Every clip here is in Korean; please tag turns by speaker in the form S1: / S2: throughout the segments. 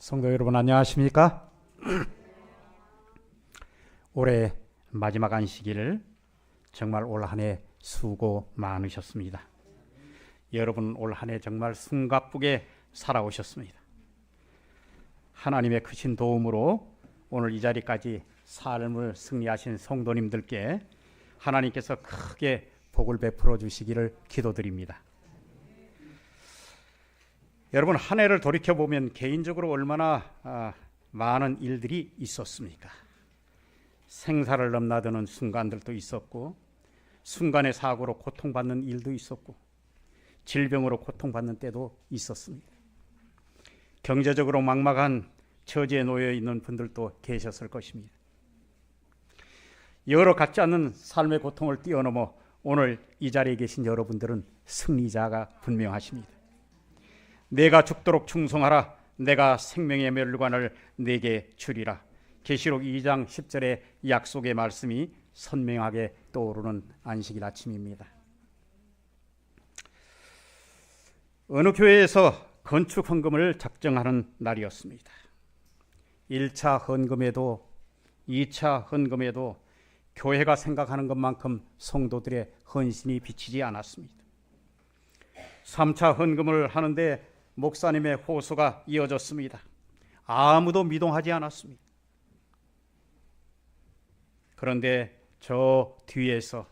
S1: 성도 여러분 안녕하십니까? 올해 마지막 안식일 정말 올 한 해 수고 많으셨습니다. 여러분 올 한 해 정말 숨가쁘게 살아오셨습니다. 하나님의 크신 도움으로 오늘 이 자리까지 삶을 승리하신 성도님들께 하나님께서 크게 복을 베풀어 주시기를 기도드립니다. 여러분 한 해를 돌이켜보면 개인적으로 얼마나 많은 일들이 있었습니까? 생사를 넘나드는 순간들도 있었고, 순간의 사고로 고통받는 일도 있었고, 질병으로 고통받는 때도 있었습니다. 경제적으로 막막한 처지에 놓여 있는 분들도 계셨을 것입니다. 여러 같지 않는 삶의 고통을 뛰어넘어 오늘 이 자리에 계신 여러분들은 승리자가 분명하십니다. 내가 죽도록 충성하라. 내가 생명의 멸관을 내게 주리라. 계시록 2장 10절의 약속의 말씀이 선명하게 떠오르는 안식일 아침입니다. 어느 교회에서 건축 헌금을 작정하는 날이었습니다. 1차 헌금에도 2차 헌금에도 교회가 생각하는 것만큼 성도들의 헌신이 비치지 않았습니다. 3차 헌금을 하는데 목사님의 호소가 이어졌습니다. 아무도 미동하지 않았습니다. 그런데 저 뒤에서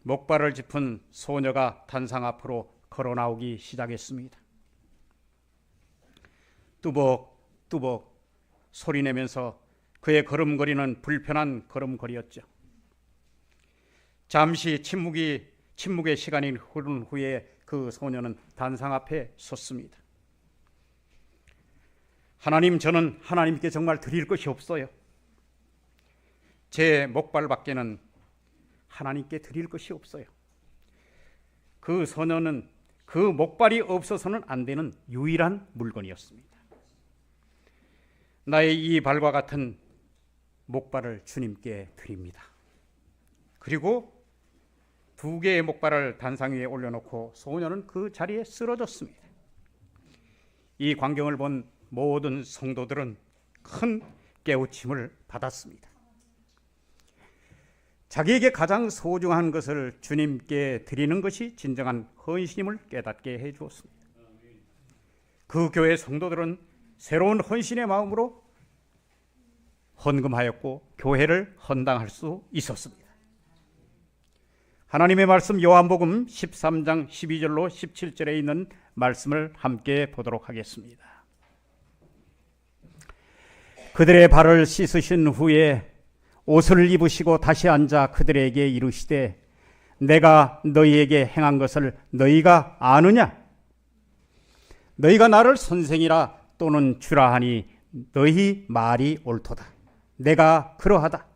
S1: 목발을 짚은 소녀가 단상 앞으로 걸어 나오기 시작했습니다. 뚜벅뚜벅 소리내면서 그의 걸음걸이는 불편한 걸음걸이였죠. 잠시 침묵의 시간이 흐른 후에 그 소녀는 단상 앞에 섰습니다. 하나님, 저는 하나님께 정말 드릴 것이 없어요. 제 목발밖에는 하나님께 드릴 것이 없어요. 그 소녀는 그 목발이 없어서는 안 되는 유일한 물건이었습니다. 나의 이 발과 같은 목발을 주님께 드립니다. 그리고 2개의 목발을 단상 위에 올려놓고 소녀는 그 자리에 쓰러졌습니다. 이 광경을 본 모든 성도들은 큰 깨우침을 받았습니다. 자기에게 가장 소중한 것을 주님께 드리는 것이 진정한 헌신임을 깨닫게 해주었습니다. 그 교회 성도들은 새로운 헌신의 마음으로 헌금하였고 교회를 헌당할 수 있었습니다. 하나님의 말씀 요한복음 13장 12절로 17절에 있는 말씀을 함께 보도록 하겠습니다. 그들의 발을 씻으신 후에 옷을 입으시고 다시 앉아 그들에게 이르시되 내가 너희에게 행한 것을 너희가 아느냐? 너희가 나를 선생이라 또는 주라 하니 너희 말이 옳도다. 내가 그러하다.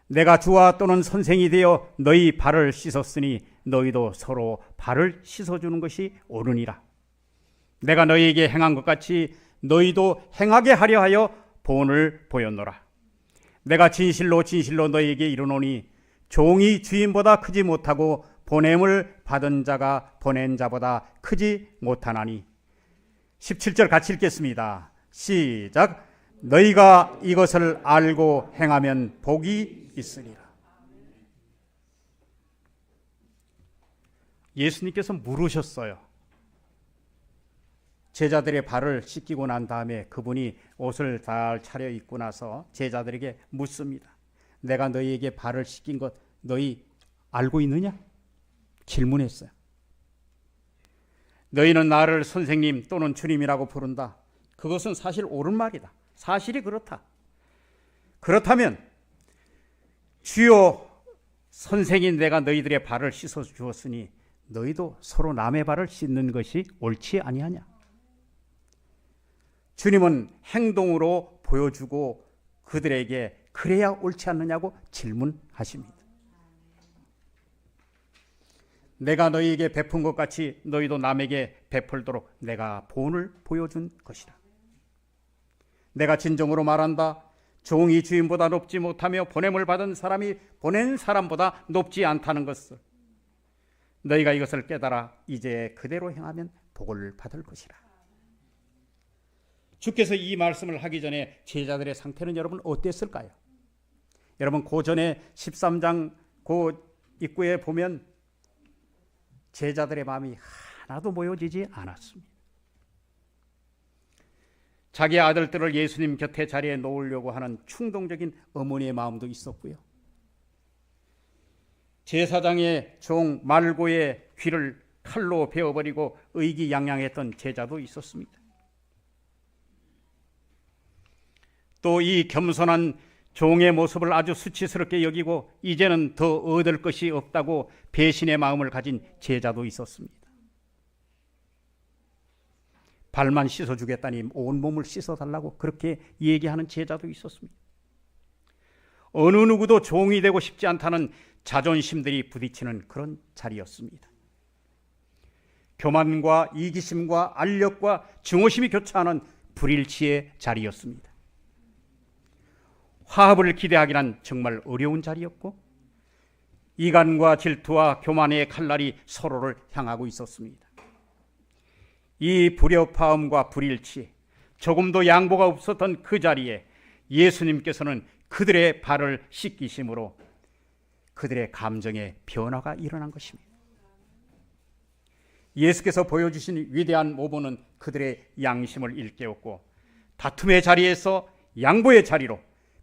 S1: 내가 주와 또는 선생이 되어 너희 발을 씻었으니 너희도 서로 발을 씻어주는 것이 옳으니라. 내가 너희에게 행한 것 같이 너희도 행하게 하려 하여 본을 보였노라. 내가 진실로 진실로 너희에게 이르노니 종이 주인보다 크지 못하고 보냄을 받은 자가 보낸 자보다 크지 못하나니. 17절 같이 읽겠습니다. 시작. 너희가 이것을 알고 행하면 복이 있으리라. 예수님께서 물으셨어요. 제자들의 발을 씻기고 난 다음에 그분이 옷을 잘 차려입고 나서 제자들에게 묻습니다. 내가 너희에게 발을 씻긴 것 너희 알고 있느냐? 질문했어요. 너희는 나를 선생님 또는 주님이라고 부른다. 그것은 사실 옳은 말이다. 사실이 그렇다. 그렇다면 주여 선생인 내가 너희들의 발을 씻어 주었으니 너희도 서로 남의 발을 씻는 것이 옳지 아니하냐? 주님은 행동으로 보여주고 그들에게 그래야 옳지 않느냐고 질문하십니다. 내가 너희에게 베푼 것 같이 너희도 남에게 베풀도록 내가 본을 보여준 것이다. 내가 진정으로 말한다. 종이 주인보다 높지 못하며 보냄을 받은 사람이 보낸 사람보다 높지 않다는 것을 너희가 이것을 깨달아 이제 그대로 행하면 복을 받을 것이라. 주께서 이 말씀을 하기 전에 제자들의 상태는 여러분 어땠을까요? 여러분 고전의 13장 그 입구에 보면 제자들의 마음이 하나도 모여지지 않았습니다. 자기 아들들을 예수님 곁에 자리에 놓으려고 하는 충동적인 어머니의 마음도 있었고요. 제사장의 종 말고의 귀를 칼로 베어버리고 의기양양했던 제자도 있었습니다. 또 이 겸손한 종의 모습을 아주 수치스럽게 여기고 이제는 더 얻을 것이 없다고 배신의 마음을 가진 제자도 있었습니다. 발만 씻어주겠다니 온몸을 씻어달라고 그렇게 얘기하는 제자도 있었습니다. 어느 누구도 종이 되고 싶지 않다는 자존심들이 부딪히는 그런 자리였습니다. 교만과 이기심과 알력과 증오심이 교차하는 불일치의 자리였습니다. 화합을 기대하기란 정말 어려운 자리였고 이간과 질투와 교만의 칼날이 서로를 향하고 있었습니다. 이 불협화음과 불일치, 조금도 양보가 없었던 그 자리에 예수님께서는 그들의 발을 씻기심으로 그들의 감정에 변화가 일어난 것입니다. 예수께서 보여주신 위대한 모범은 그들의 양심을 일깨웠고 다툼의 자리에서 양보의 자리로,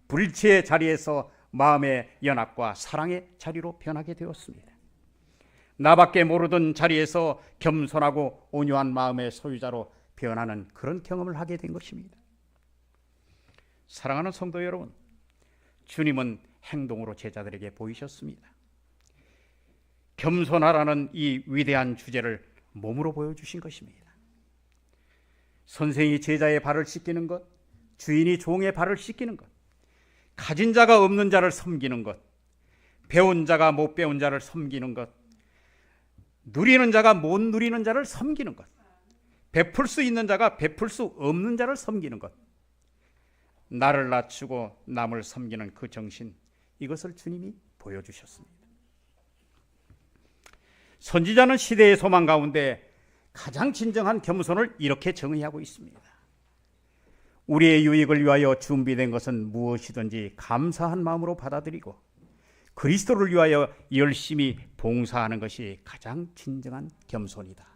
S1: 불일치의 자리에서 마음의 연합과 사랑의 자리로 변하게 되었습니다. 나밖에 모르던 자리에서 겸손하고 온유한 마음의 소유자로 변하는 그런 경험을 하게 된 것입니다. 사랑하는 성도 여러분, 주님은 행동으로 제자들에게 보이셨습니다. 겸손하라는 이 위대한 주제를 몸으로 보여주신 것입니다. 선생이 제자의 발을 씻기는 것, 주인이 종의 발을 씻기는 것, 가진 자가 없는 자를 섬기는 것, 배운 자가 못 배운 자를 섬기는 것, 누리는 자가 못 누리는 자를 섬기는 것, 베풀 수 있는 자가 베풀 수 없는 자를 섬기는 것, 나를 낮추고 남을 섬기는 그 정신, 이것을 주님이 보여주셨습니다. 선지자는 시대의 소망 가운데 가장 진정한 겸손을 이렇게 정의하고 있습니다. 우리의 유익을 위하여 준비된 것은 무엇이든지 감사한 마음으로 받아들이고 그리스도를 위하여 열심히 봉사하는 것이 가장 진정한 겸손이다.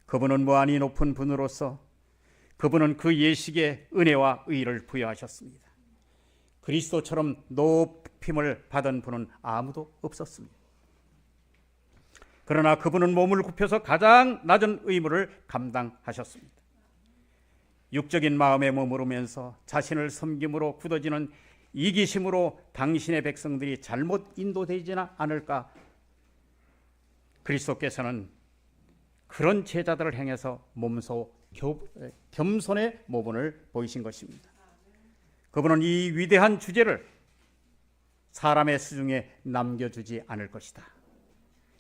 S1: 그분은 무한히 높은 분으로서 그분은 그 예식에 은혜와 의를 부여하셨습니다. 그리스도처럼 높임을 받은 분은 아무도 없었습니다. 그러나 그분은 몸을 굽혀서 가장 낮은 의무를 감당하셨습니다. 육적인 마음에 머무르면서 자신을 섬김으로 굳어지는 이기심으로 당신의 백성들이 잘못 인도되지는 않을까? 그리스도께서는 그런 제자들을 향해서 몸소 겸손의 모본을 보이신 것입니다. 그분은 이 위대한 주제를 사람의 수중에 남겨주지 않을 것이다.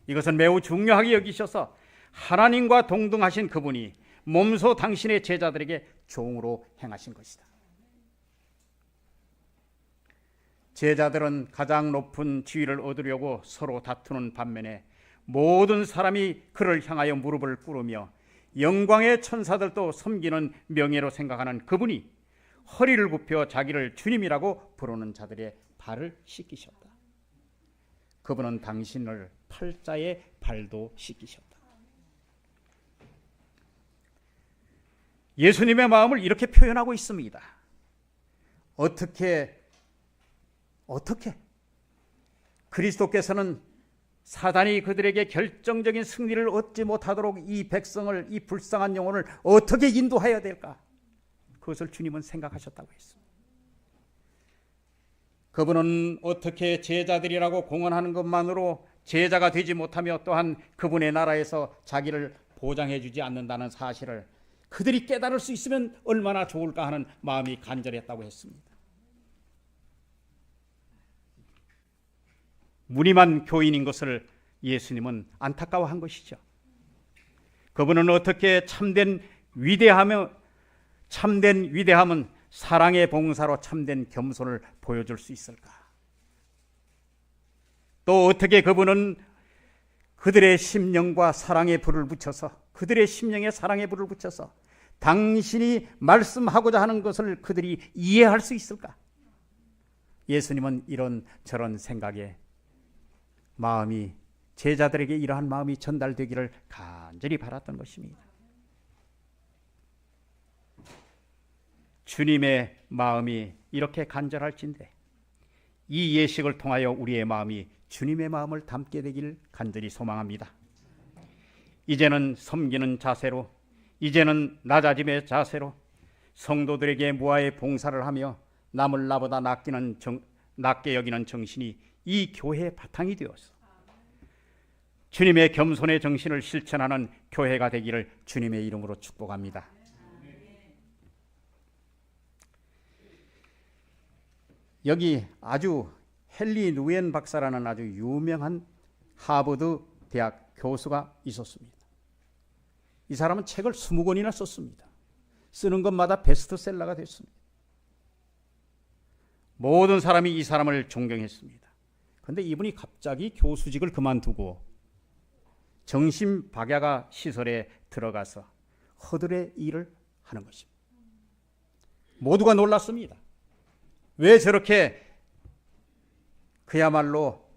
S1: 이것은 매우 중요하게 여기셔서 하나님과 동등하신 그분이 몸소 당신의 제자들에게 종으로 행하신 것이다. 제자들은 가장 높은 지위를 얻으려고 서로 다투는 반면에 모든 사람이 그를 향하여 무릎을 꿇으며 영광의 천사들도 섬기는 명예로 생각하는 그분이 허리를 굽혀 자기를 주님이라고 부르는 자들의 발을 씻기셨다. 그분은 당신을 팔자의 발도 씻기셨다. 예수님의 마음을 이렇게 표현하고 있습니다. 어떻게 그리스도께서는 사단이 그들에게 결정적인 승리를 얻지 못하도록 이 백성을, 이 불쌍한 영혼을 어떻게 인도해야 될까? 그것을 주님은 생각하셨다고 했습니다. 그분은 어떻게 제자들이라고 공언하는 것만으로 제자가 되지 못하며 또한 그분의 나라에서 자기를 보장해 주지 않는다는 사실을 그들이 깨달을 수 있으면 얼마나 좋을까 하는 마음이 간절했다고 했습니다. 무늬만 교인인 것을 예수님은 안타까워한 것이죠. 그분은 어떻게 참된 위대함은 사랑의 봉사로 참된 겸손을 보여줄 수 있을까? 또 어떻게 그분은 그들의 심령과 사랑의 불을 붙여서 그들의 심령에 사랑의 불을 붙여서 당신이 말씀하고자 하는 것을 그들이 이해할 수 있을까? 예수님은 이런 저런 생각에 마음이, 제자들에게 이러한 마음이 전달되기를 간절히 바랐던 것입니다. 주님의 마음이 이렇게 간절할진대 이 예식을 통하여 우리의 마음이 주님의 마음을 담게 되기를 간절히 소망합니다. 이제는 섬기는 자세로, 이제는 낮아짐의 자세로 성도들에게 무아의 봉사를 하며 남을 나보다 낮게 여기는 정신이 이 교회의 바탕이 되어서 주님의 겸손의 정신을 실천하는 교회가 되기를 주님의 이름으로 축복합니다. 여기 아주 헨리 누엔 박사라는 아주 유명한 하버드 대학 교수가 있었습니다. 이 사람은 책을 20권이나 썼습니다. 쓰는 것마다 베스트셀러가 됐습니다. 모든 사람이 이 사람을 존경했습니다. 그런데 이분이 갑자기 교수직을 그만두고 정신박야가 시설에 들어가서 허들의 일을 하는 것입니다. 모두가 놀랐습니다. 왜 저렇게 그야말로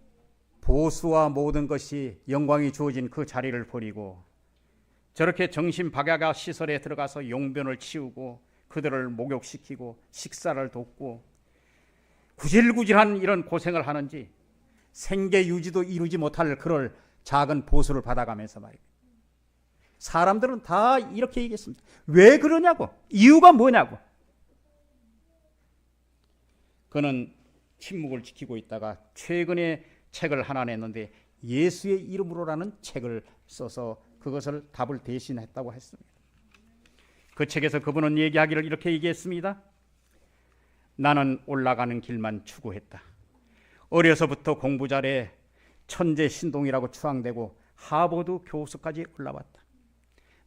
S1: 보수와 모든 것이 영광이 주어진 그 자리를 버리고 저렇게 정신박야가 시설에 들어가서 용변을 치우고 그들을 목욕시키고 식사를 돕고 구질구질한 이런 고생을 하는지 생계 유지도 이루지 못할 그럴 작은 보수를 받아가면서 말입니다. 사람들은 다 이렇게 얘기했습니다. 왜 그러냐고, 이유가 뭐냐고. 그는 침묵을 지키고 있다가 최근에 책을 하나 냈는데 예수의 이름으로라는 책을 써서 그것을 답을 대신했다고 했습니다. 그 책에서 그분은 얘기하기를 이렇게 얘기했습니다. 나는 올라가는 길만 추구했다. 어려서부터 공부 잘해 천재 신동이라고 추앙되고 하버드 교수까지 올라왔다.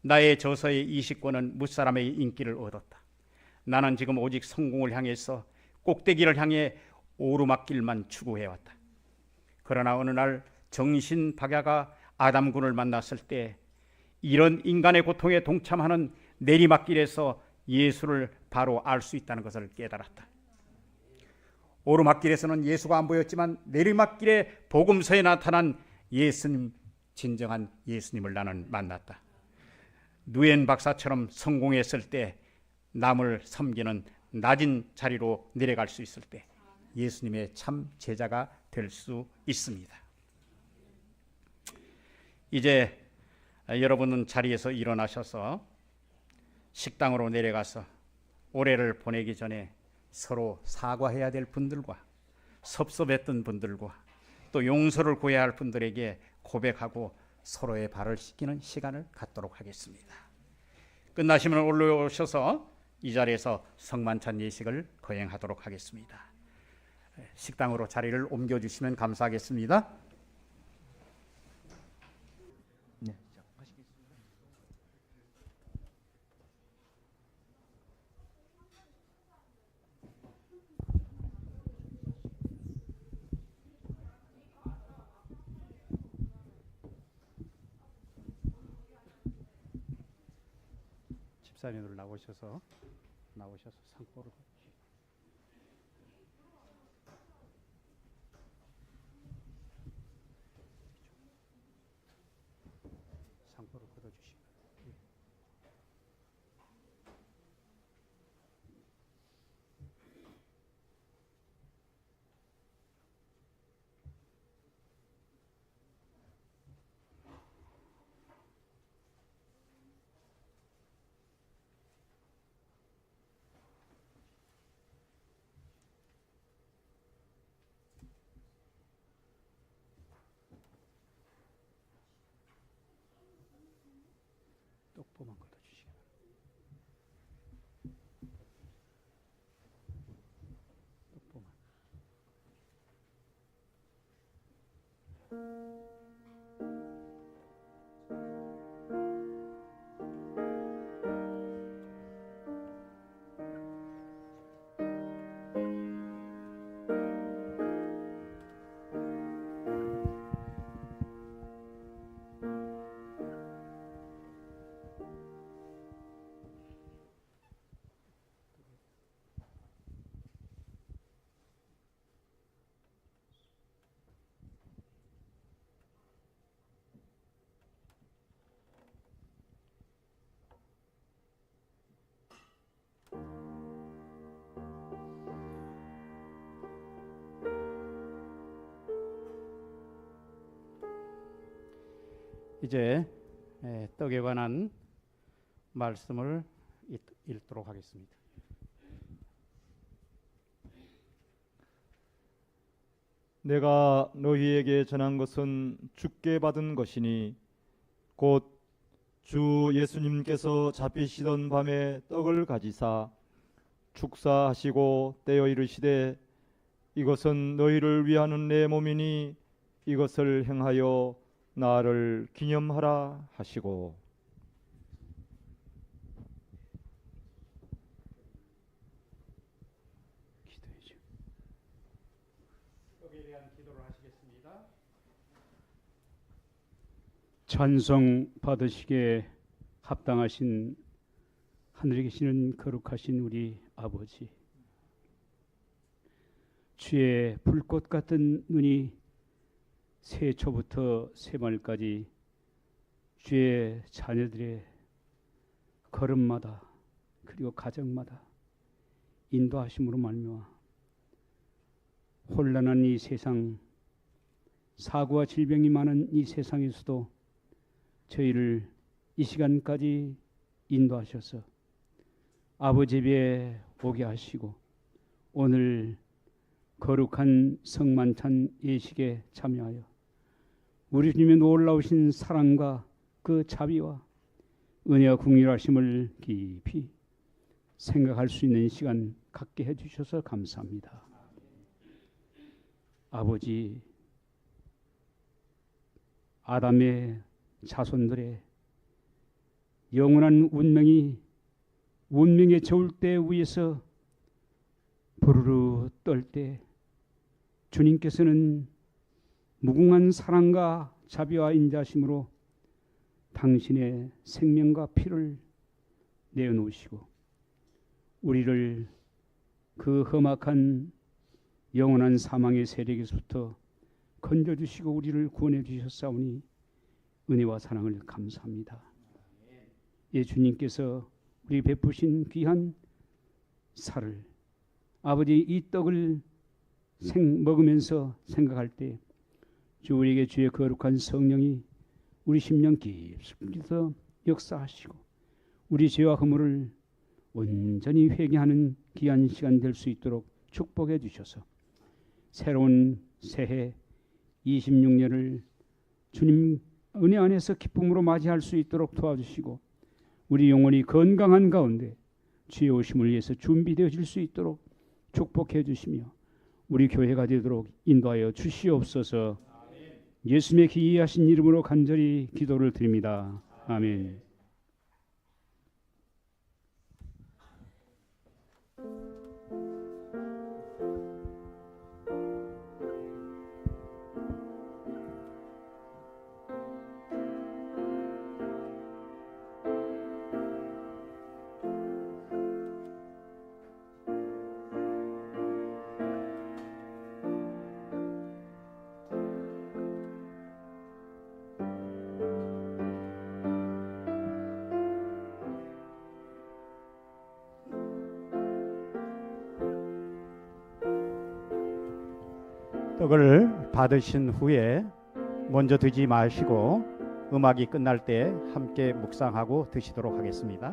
S1: 나의 저서의 20권은 무사람의 인기를 얻었다. 나는 지금 오직 성공을 향해서 꼭대기를 향해 오르막길만 추구해왔다. 그러나 어느 날 정신박야가 아담군을 만났을 때 이런 인간의 고통에 동참하는 내리막길에서 예수를 바로 알 수 있다는 것을 깨달았다. 오르막길에서는 예수가 안 보였지만 내리막길의 복음서에 나타난 예수님, 진정한 예수님을 나는 만났다. 누엔 박사처럼 성공했을 때 남을 섬기는 낮은 자리로 내려갈 수 있을 때 예수님의 참 제자가 될 수 있습니다. 이제 여러분은 자리에서 일어나셔서 식당으로 내려가서 올해를 보내기 전에 서로 사과해야 될 분들과 섭섭했던 분들과 또 용서를 구해야 할 분들에게 고백하고 서로의 발을 씻기는 시간을 갖도록 하겠습니다. 끝나시면 올라오셔서 이 자리에서 성만찬 예식을 거행하도록 하겠습니다. 식당으로 자리를 옮겨주시면 감사하겠습니다. 집사님들 나오셔서 상포를 걷어주시고 떡보만 걷어주시기 떡보만. 이제 떡에 관한 말씀을 읽도록 하겠습니다.
S2: 내가 너희에게 전한 것은 주께 받은 것이니 곧 주 예수님께서 잡히시던 밤에 떡을 가지사 축사하시고 떼어 이르시되 이것은 너희를 위하는 내 몸이니 이것을 행하여 나를 기념하라 하시고.
S1: 기도해줘. 떡에 대한 기도를 하시겠습니다. 찬송 받으시기에 합당하신 하늘에 계시는 거룩하신 우리 아버지, 주의 불꽃 같은 눈이 새초부터 새말까지 주의 자녀들의 걸음마다 그리고 가정마다 인도하심으로 말미암아 혼란한 이 세상, 사고와 질병이 많은 이 세상에서도 저희를 이 시간까지 인도하셔서 아버지 집에 오게 하시고 오늘 거룩한 성만찬 예식에 참여하여 우리 주님의 놀라우신 사랑과 그 자비와 은혜와 긍휼하심을 깊이 생각할 수 있는 시간 갖게 해주셔서 감사합니다. 아버지, 아담의 자손들의 영원한 운명의 저울대 위에서 부르르 떨 때 주님께서는 무궁한 사랑과 자비와 인자심으로 당신의 생명과 피를 내어놓으시고 우리를 그 험악한 영원한 사망의 세력에서부터 건져주시고 우리를 구원해 주셨사오니 은혜와 사랑을 감사합니다. 예, 주님께서 우리 베푸신 귀한 살을 아버지 이 떡을 먹으면서 생각할 때 주 우리에게 주의 거룩한 성령이 우리 심령 깊이서 역사하시고 우리 죄와 허물을 온전히 회개하는 귀한 시간 될 수 있도록 축복해 주셔서 새로운 새해 26년을 주님 은혜 안에서 기쁨으로 맞이할 수 있도록 도와주시고 우리 영혼이 건강한 가운데 주의 오심을 위해서 준비되어질 수 있도록 축복해 주시며 우리 교회가 되도록 인도하여 주시옵소서. 예수님의 기이하신 이름으로 간절히 기도를 드립니다. 아멘. 떡을 받으신 후에 먼저 드지 마시고 음악이 끝날 때 함께 묵상하고 드시도록 하겠습니다.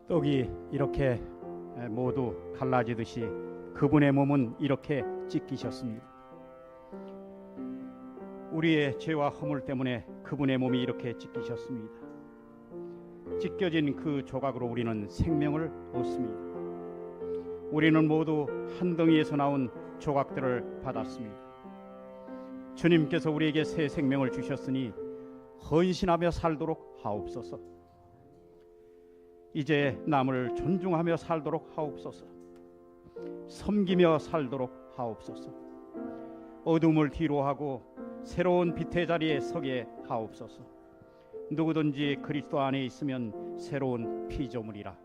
S1: 떡이 이렇게 모두 갈라지듯이 그분의 몸은 이렇게 찢기셨습니다. 우리의 죄와 허물 때문에 그분의 몸이 이렇게 찢기셨습니다. 찢겨진 그 조각으로 우리는 생명을 얻습니다. 우리는 모두 한 덩이에서 나온 조각들을 받았습니다. 주님께서 우리에게 새 생명을 주셨으니 헌신하며 살도록 하옵소서. 이제 남을 존중하며 살도록 하옵소서. 섬기며 살도록 하옵소서. 어둠을 뒤로하고 새로운 빛의 자리에 서게 하옵소서. 누구든지 그리스도 안에 있으면 새로운 피조물이라.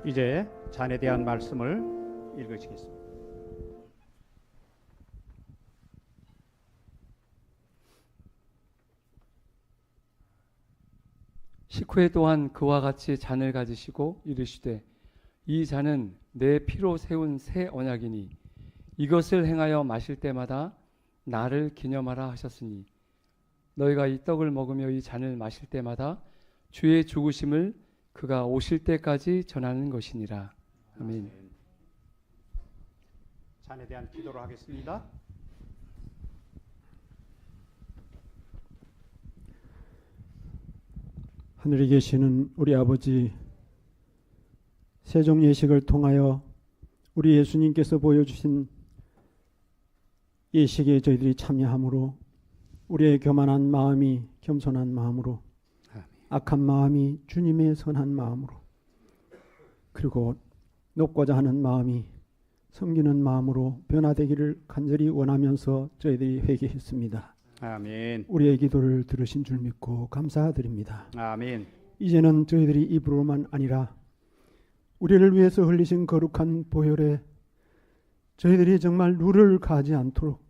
S1: 이제 잔에 대한 말씀을 읽으시겠습니다.
S3: 식후에 또한 그와 같이 잔을 가지시고 이르시되 이 잔은 내 피로 세운 새 언약이니 이것을 행하여 마실 때마다 나를 기념하라 하셨으니 너희가 이 떡을 먹으며 이 잔을 마실 때마다 주의 죽으심을 그가 오실 때까지 전하는 것이니라. 아멘.
S1: 잔에 대한 기도를 하겠습니다.
S4: 하늘에 계시는 우리 아버지, 세종 예식을 통하여 우리 예수님께서 보여주신 예식에 저희들이 참여함으로 우리의 교만한 마음이 겸손한 마음으로, 악한 마음이 주님의 선한 마음으로, 그리고 높고자 하는 마음이 섬기는 마음으로 변화되기를 간절히 원하면서 저희들이 회개했습니다.
S1: 아멘.
S4: 우리의 기도를 들으신 줄 믿고 감사드립니다.
S1: 아멘.
S4: 이제는 저희들이 입으로만 아니라 우리를 위해서 흘리신 거룩한 보혈에 저희들이 정말 누를 가지 않도록,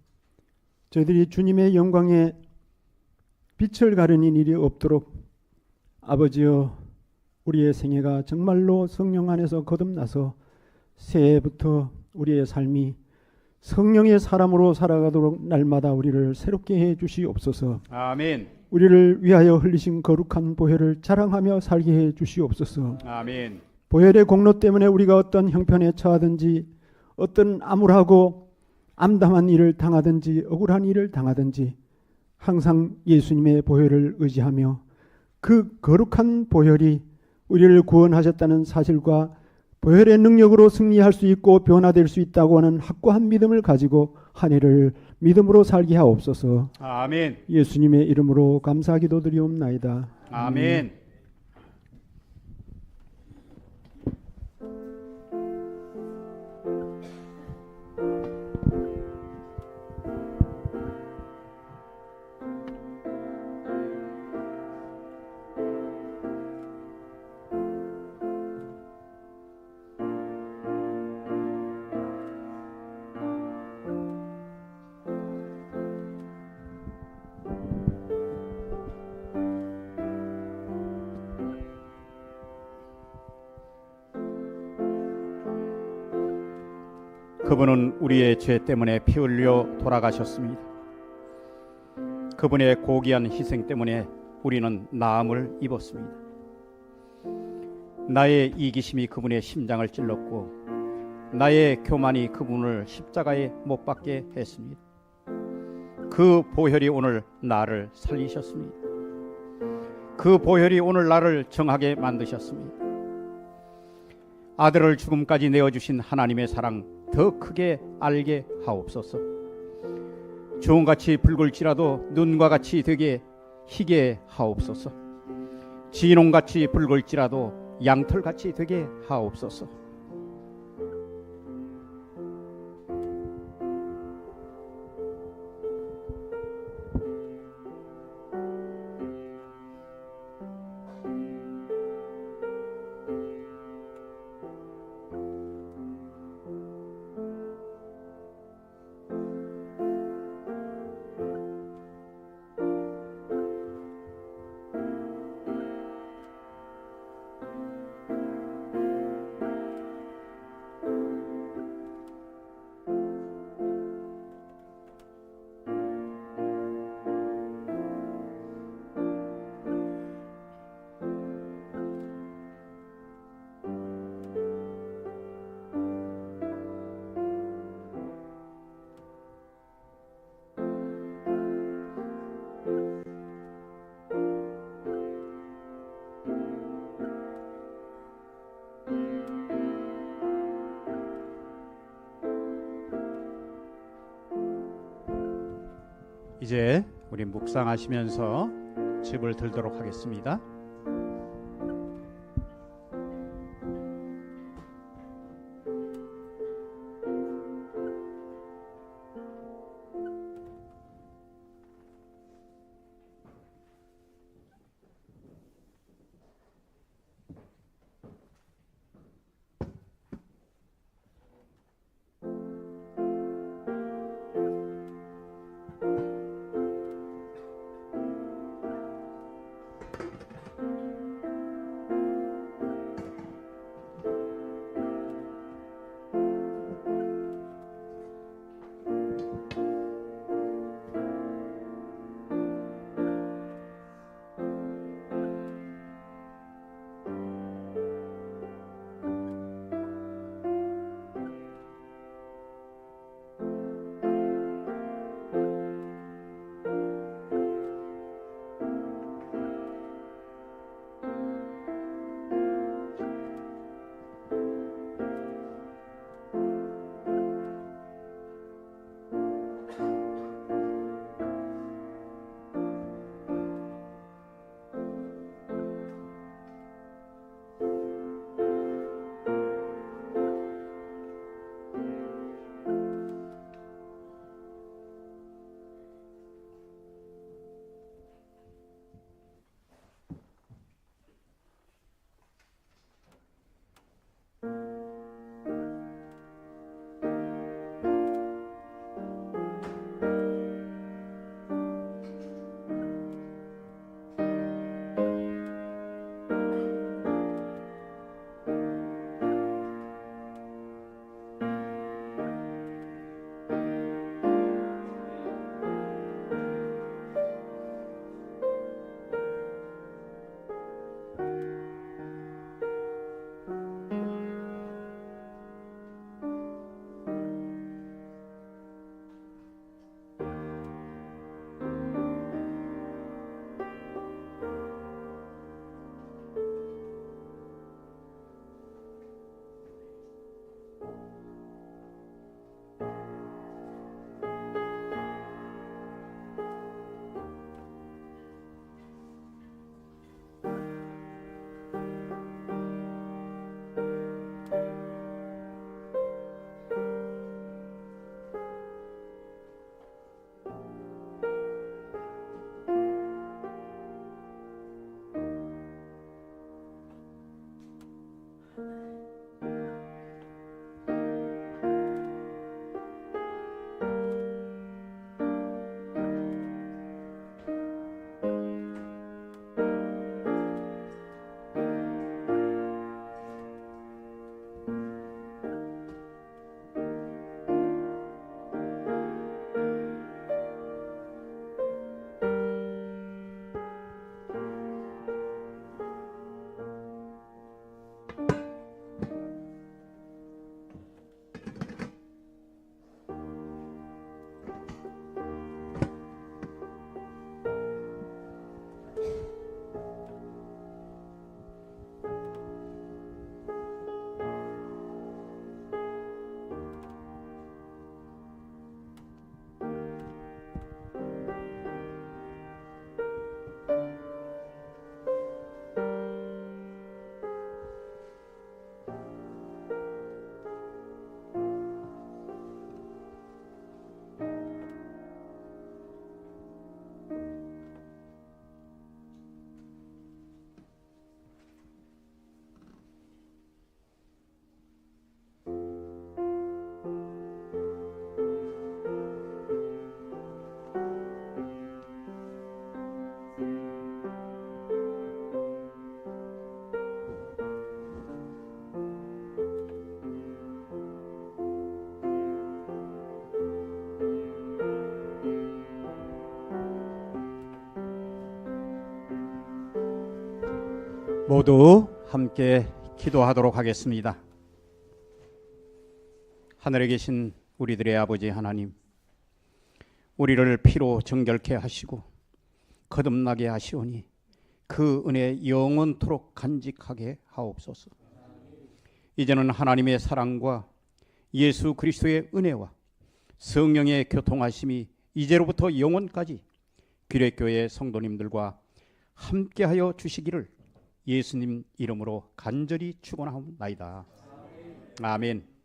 S4: 저희들이 주님의 영광에 빛을 가르는 일이 없도록 아버지여, 우리의 생애가 정말로 성령 안에서 거듭나서 새해부터 우리의 삶이 성령의 사람으로 살아가도록 날마다 우리를 새롭게 해 주시옵소서.
S1: 아멘.
S4: 우리를 위하여 흘리신 거룩한 보혈을 자랑하며 살게 해 주시옵소서.
S1: 아멘.
S4: 보혈의 공로 때문에 우리가 어떤 형편에 처하든지, 어떤 암울하고 암담한 일을 당하든지, 억울한 일을 당하든지 항상 예수님의 보혈을 의지하며 그 거룩한 보혈이 우리를 구원하셨다는 사실과 보혈의 능력으로 승리할 수 있고 변화될 수 있다고 하는 확고한 믿음을 가지고 한 해를 믿음으로 살게 하옵소서.
S1: 아멘.
S4: 예수님의 이름으로 감사 기도드리옵나이다.
S1: 아멘. 그분은 우리의 죄 때문에 피 흘려 돌아가셨습니다. 그분의 고귀한 희생 때문에 우리는 나음을 입었습니다. 나의 이기심이 그분의 심장을 찔렀고 나의 교만이 그분을 십자가에 못 박게 했습니다. 그 보혈이 오늘 나를 살리셨습니다. 그 보혈이 오늘 나를 정하게 만드셨습니다. 아들을 죽음까지 내어주신 하나님의 사랑 더 크게 알게 하옵소서. 주홍같이 붉을지라도 눈과 같이 되게 희게 하옵소서. 진홍같이 붉을지라도 양털같이 되게 하옵소서. 이제 우리 묵상하시면서 집을 들도록 하겠습니다. 모두 함께 기도하도록 하겠습니다. 하늘에 계신 우리들의 아버지 하나님, 우리를 피로 정결케 하시고 거듭나게 하시오니 그 은혜 영원토록 간직하게 하옵소서. 이제는 하나님의 사랑과 예수 그리스도의 은혜와 성령의 교통하심이 이제로부터 영원까지 규례교회 성도님들과 함께하여 주시기를 예수님 이름으로 간절히 축원하옵나이다. 아멘.